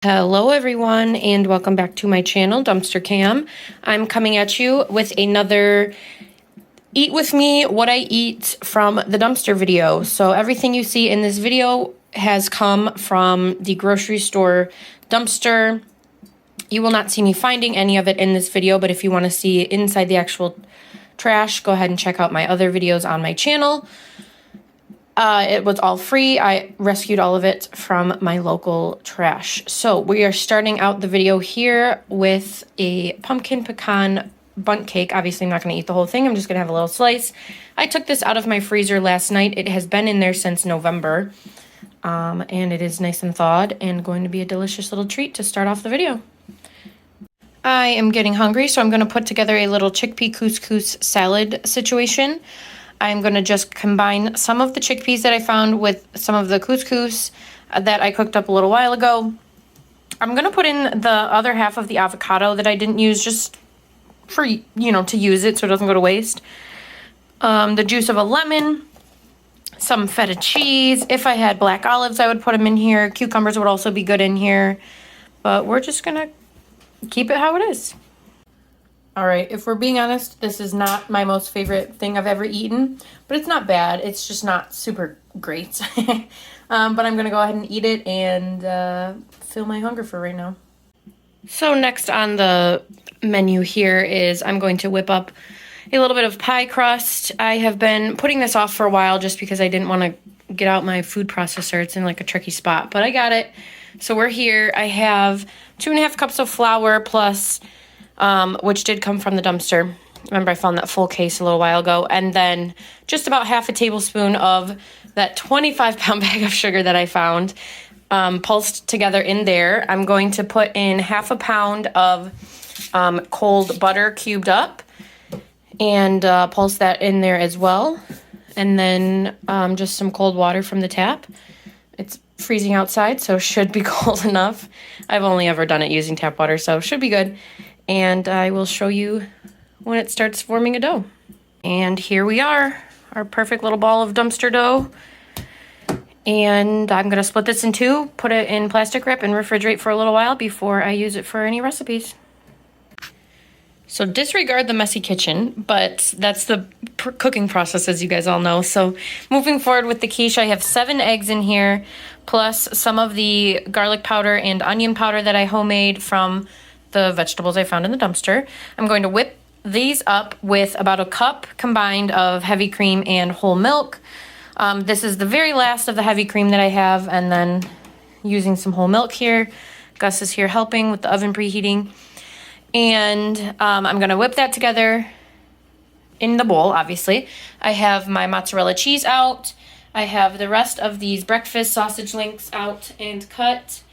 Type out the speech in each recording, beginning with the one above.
Hello everyone and welcome back to my channel, Dumpster Cam. I'm coming at you with another Eat With Me What I Eat from the Dumpster video. So everything you see in this video has come from the grocery store dumpster. You will not see me finding any of it in this video, but if you want to see inside the actual trash, go ahead and check out my other videos on my channel. It was all free. I rescued all of it from my local trash. So we are starting out the video here with a pumpkin pecan bundt cake. Obviously, I'm not going to eat the whole thing. I'm just going to have a little slice. I took this out of my freezer last night. It has been in there since November. And it is nice and thawed and going to be a delicious little treat to start off the video. I am getting hungry, so I'm going to put together a little chickpea couscous salad situation. I'm going to just combine some of the chickpeas that I found with some of the couscous that I cooked up a little while ago. I'm going to put in the other half of the avocado that I didn't use just for, to use it so it doesn't go to waste. The juice of a lemon, some feta cheese. If I had black olives, I would put them in here. Cucumbers would also be good in here. But we're just going to keep it how it is. All right, if we're being honest, this is not my most favorite thing I've ever eaten, but it's not bad. It's just not super great. But I'm going to go ahead and eat it and fill my hunger for right now. So next on the menu here is I'm going to whip up a little bit of pie crust. I have been putting this off for a while just because I didn't want to get out my food processor. It's in like a tricky spot, but I got it. So we're here. I have 2.5 cups of flour plus... which did come from the dumpster. Remember, I found that full case a little while ago. And then just about half a tablespoon of that 25-pound bag of sugar that I found pulsed together in there. I'm going to put in half a pound of cold butter cubed up and pulse that in there as well. And then just some cold water from the tap. It's freezing outside, so should be cold enough. I've only ever done it using tap water, so should be good. And I will show you when it starts forming a dough. And here we are, our perfect little ball of dumpster dough. And I'm gonna split this in two, put it in plastic wrap and refrigerate for a little while before I use it for any recipes. So disregard the messy kitchen, but that's the cooking process, as you guys all know. So moving forward with the quiche, I have 7 eggs in here, plus some of the garlic powder and onion powder that I homemade from the vegetables I found in the dumpster. I'm going to whip these up with about a cup combined of heavy cream and whole milk. This is the very last of the heavy cream that I have, and then using some whole milk here. Gus is here helping with the oven preheating. And I'm gonna whip that together in the bowl, obviously. I have my mozzarella cheese out. I have the rest of these breakfast sausage links out and cut.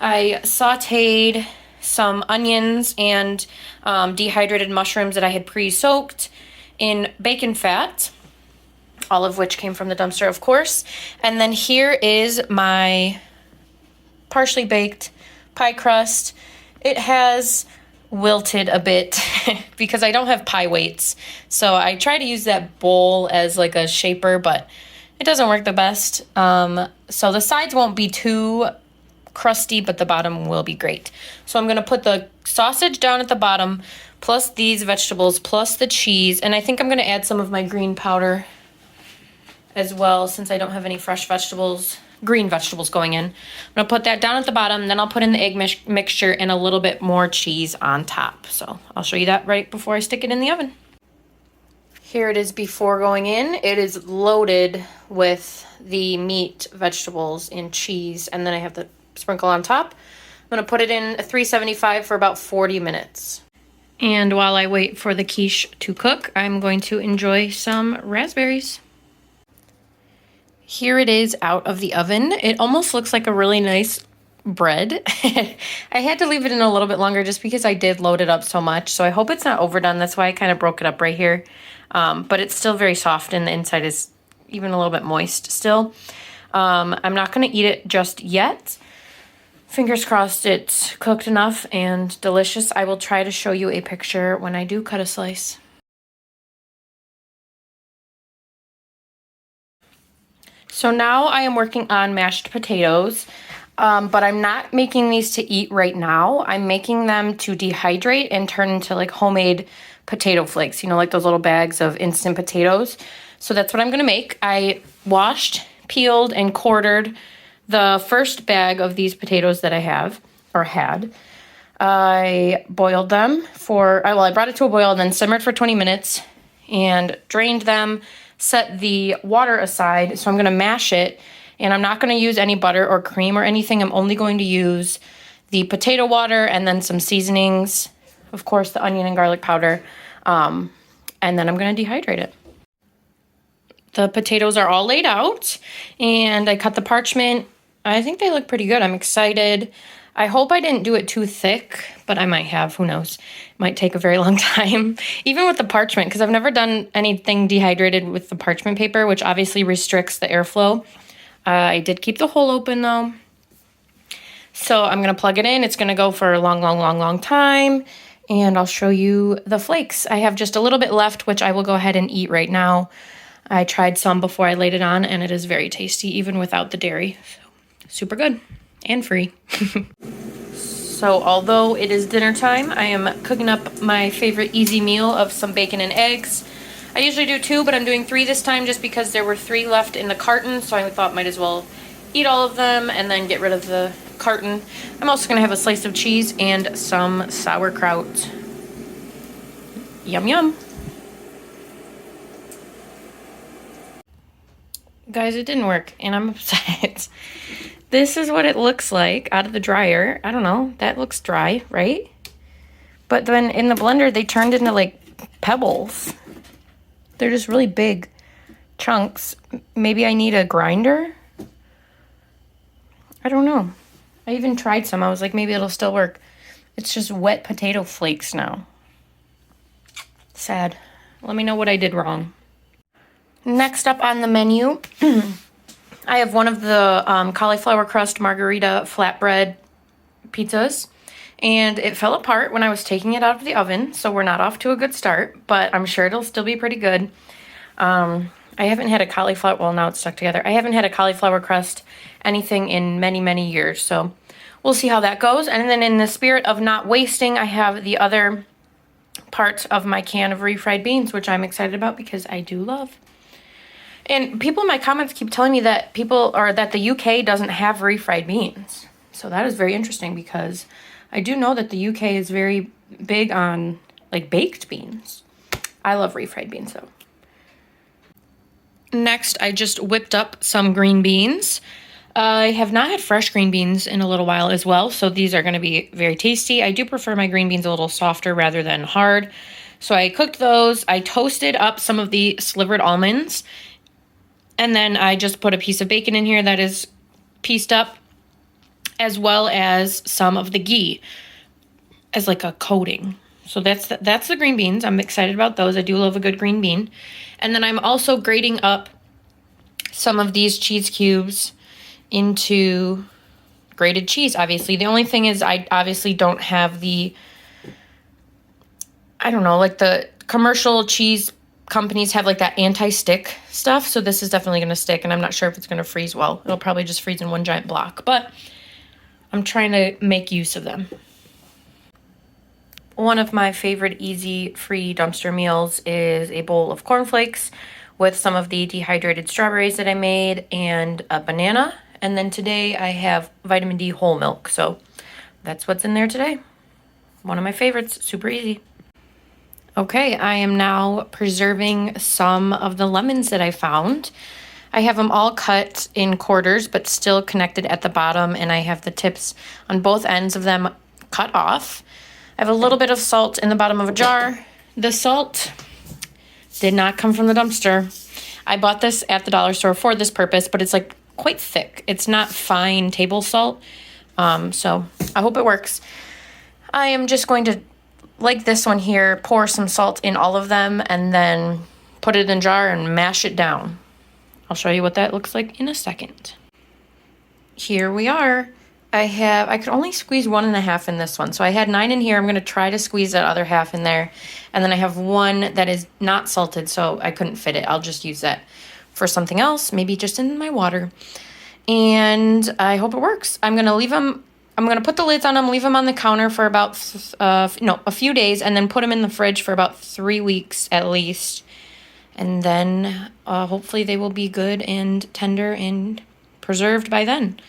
I sauteed some onions and dehydrated mushrooms that I had pre-soaked in bacon fat, all of which came from the dumpster, of course. And then here is my partially baked pie crust. It has wilted a bit because I don't have pie weights. So I try to use that bowl as like a shaper, but it doesn't work the best. So the sides won't be too crusty, but the bottom will be great. So I'm going to put the sausage down at the bottom, plus these vegetables, plus the cheese, and I think I'm going to add some of my green powder as well, since I don't have any fresh vegetables, green vegetables going in. I'm going to put that down at the bottom, then I'll put in the egg mixture and a little bit more cheese on top. So I'll show you that right before I stick it in the oven. Here it is before going in. It is loaded with the meat, vegetables, and cheese, and then I have the sprinkle on top. I'm going to put it in 375 for about 40 minutes. And while I wait for the quiche to cook, I'm going to enjoy some raspberries. Here it is out of the oven. It almost looks like a really nice bread. I had to leave it in a little bit longer just because I did load it up so much. So I hope it's not overdone. That's why I kind of broke it up right here. But it's still very soft and the inside is even a little bit moist still. I'm not going to eat it just yet. Fingers crossed it's cooked enough and delicious. I will try to show you a picture when I do cut a slice. So now I am working on mashed potatoes. But I'm not making these to eat right now. I'm making them to dehydrate and turn into like homemade potato flakes, you know, like those little bags of instant potatoes. So that's what I'm gonna make. I washed, peeled, and quartered the first bag of these potatoes that I have, or had. I boiled them well, I brought it to a boil and then simmered for 20 minutes and drained them, set the water aside. So I'm gonna mash it, and I'm not gonna use any butter or cream or anything. I'm only going to use the potato water and then some seasonings, of course, the onion and garlic powder, and then I'm gonna dehydrate it. The potatoes are all laid out, and I cut the parchment. I think they look pretty good. I'm excited. I hope I didn't do it too thick, but I might have. Who knows? It might take a very long time, even with the parchment, because I've never done anything dehydrated with the parchment paper, which obviously restricts the airflow. I did keep the hole open, though. So I'm going to plug it in. It's going to go for a long, long, long, long time, and I'll show you the flakes. I have just a little bit left, which I will go ahead and eat right now. I tried some before I laid it on, and it is very tasty, even without the dairy. So, super good and free. So although it is dinner time, I am cooking up my favorite easy meal of some bacon and eggs. I usually do 2, but I'm doing 3 this time just because there were 3 left in the carton, so I thought might as well eat all of them and then get rid of the carton. I'm also going to have a slice of cheese and some sauerkraut. Yum, yum. Guys, it didn't work, and I'm upset. This is what it looks like out of the dryer. I don't know. That looks dry, right? But then in the blender, they turned into, like, pebbles. They're just really big chunks. Maybe I need a grinder? I don't know. I even tried some. I was like, maybe it'll still work. It's just wet potato flakes now. Sad. Let me know what I did wrong. Next up on the menu, I have one of the cauliflower crust margarita flatbread pizzas, and it fell apart when I was taking it out of the oven, so we're not off to a good start, but I'm sure it'll still be pretty good. I haven't had a cauliflower, well, now it's stuck together. I haven't had a cauliflower crust anything in many, many years, so we'll see how that goes. And then in the spirit of not wasting, I have the other part of my can of refried beans, which I'm excited about because I do love. And people in my comments keep telling me that that the UK doesn't have refried beans. So that is very interesting because I do know that the UK is very big on like baked beans. I love refried beans though. Next, I just whipped up some green beans. I have not had fresh green beans in a little while as well, so these are going to be very tasty. I do prefer my green beans a little softer rather than hard. So I cooked those. I toasted up some of the slivered almonds. And then I just put a piece of bacon in here that is pieced up, as well as some of the ghee as like a coating. So that's the green beans. I'm excited about those. I do love a good green bean. And then I'm also grating up some of these cheese cubes into grated cheese, obviously. The only thing is I obviously don't have the, I don't know, like the commercial cheese companies have like that anti-stick stuff, so this is definitely going to stick, and I'm not sure if it's going to freeze well. It'll probably just freeze in one giant block, but I'm trying to make use of them. One of my favorite easy free dumpster meals is a bowl of cornflakes with some of the dehydrated strawberries that I made and a banana, and then today I have vitamin D whole milk, so that's what's in there today. One of my favorites, super easy. Okay, I am now preserving some of the lemons that I found. I have them all cut in quarters, but still connected at the bottom, and I have the tips on both ends of them cut off. I have a little bit of salt in the bottom of a jar. The salt did not come from the dumpster. I bought this at the dollar store for this purpose, but it's like quite thick. It's not fine table salt, so I hope it works. I am just going to, like this one here, pour some salt in all of them and then put it in a jar and mash it down. I'll show you what that looks like in a second. Here we are. I could only squeeze 1.5 in this one. So I had 9 in here. I'm going to try to squeeze that other half in there. And then I have one that is not salted, so I couldn't fit it. I'll just use that for something else, maybe just in my water. and I hope it works. I'm going to leave them, I'm going to put the lids on them, leave them on the counter for about, a few days, and then put them in the fridge for about 3 weeks at least. And then hopefully they will be good and tender and preserved by then.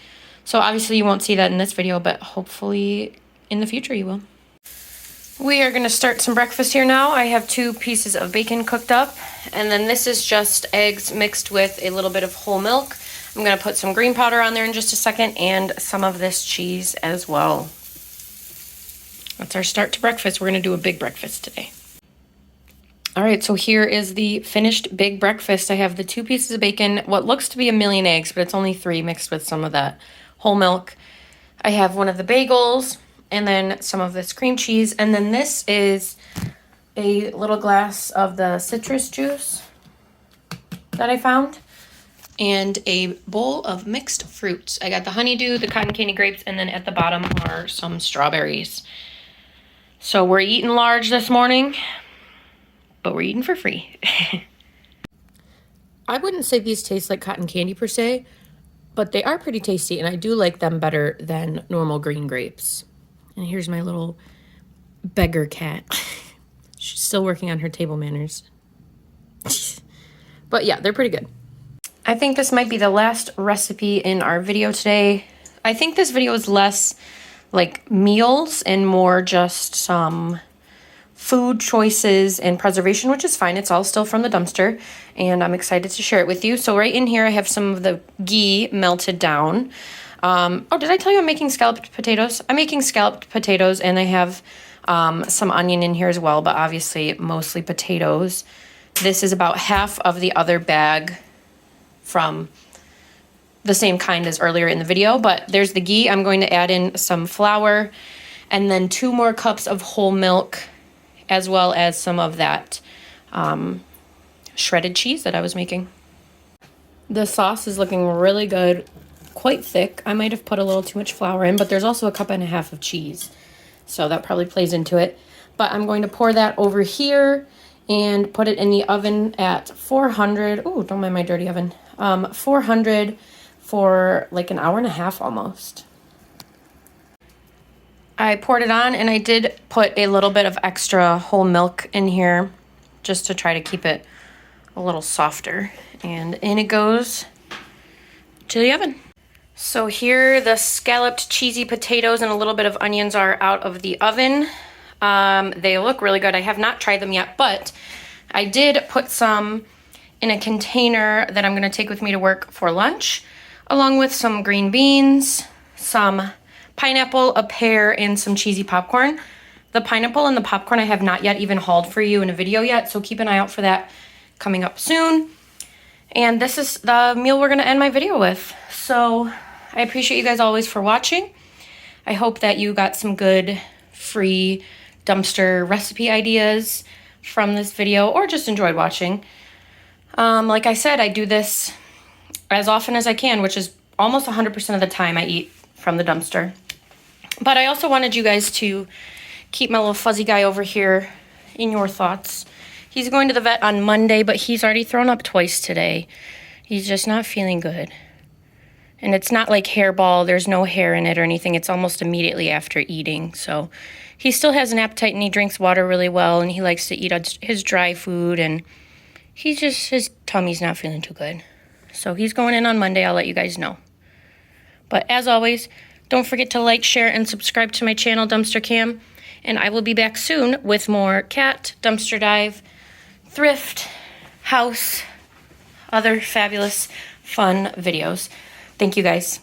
So obviously you won't see that in this video, but hopefully in the future you will. We are going to start some breakfast here now. I have 2 pieces of bacon cooked up, and then this is just eggs mixed with a little bit of whole milk. I'm going to put some green powder on there in just a second, and some of this cheese as well. That's our start to breakfast. We're going to do a big breakfast today. All right, so here is the finished big breakfast. I have the 2 pieces of bacon, what looks to be 1,000,000 eggs, but it's only 3 mixed with some of that whole milk. I have one of the bagels, and then some of this cream cheese. And then this is a little glass of the citrus juice that I found. And a bowl of mixed fruits. I got the honeydew, the cotton candy grapes, and then at the bottom are some strawberries. So we're eating large this morning, but we're eating for free. I wouldn't say these taste like cotton candy per se, but they are pretty tasty, and I do like them better than normal green grapes. And here's my little beggar cat. She's still working on her table manners. But yeah, they're pretty good. I think this might be the last recipe in our video today. I think this video is less like meals and more just some food choices and preservation, which is fine. It's all still from the dumpster, and I'm excited to share it with you. So right in here, I have some of the ghee melted down. Oh, did I tell you I'm making scalloped potatoes? I'm making scalloped potatoes, and I have some onion in here as well, but obviously mostly potatoes. This is about half of the other bag from the same kind as earlier in the video, but there's the ghee. I'm going to add in some flour, and then 2 more cups of whole milk, as well as some of that shredded cheese that I was making. The sauce is looking really good. Quite thick. I might have put a little too much flour in, but there's also a 1.5 cups of cheese. So that probably plays into it. But I'm going to pour that over here and put it in the oven at 400. Oh, don't mind my dirty oven. 400 for like an hour and a half almost. I poured it on, and I did put a little bit of extra whole milk in here just to try to keep it a little softer. And in it goes to the oven. So here the scalloped cheesy potatoes and a little bit of onions are out of the oven. They look really good. I have not tried them yet, but I did put some in a container that I'm going to take with me to work for lunch, along with some green beans, some pineapple, a pear, and some cheesy popcorn. The pineapple and the popcorn I have not yet even hauled for you in a video yet, so keep an eye out for that coming up soon. And this is the meal we're going to end my video with. So I appreciate you guys always for watching. I hope that you got some good free dumpster recipe ideas from this video, or just enjoyed watching. Like I said, I do this as often as I can, which is almost 100% of the time I eat from the dumpster. But I also wanted you guys to keep my little fuzzy guy over here in your thoughts. He's going to the vet on Monday, but he's already thrown up twice today. He's just not feeling good. And it's not like hairball. There's no hair in it or anything. It's almost immediately after eating. So he still has an appetite, and he drinks water really well, and he likes to eat his dry food, and his tummy's not feeling too good. So he's going in on Monday. I'll let you guys know. But as always, don't forget to like, share, and subscribe to my channel, Dumpster Cam. And I will be back soon with more cat, dumpster dive, thrift, house, other fabulous, fun videos. Thank you guys.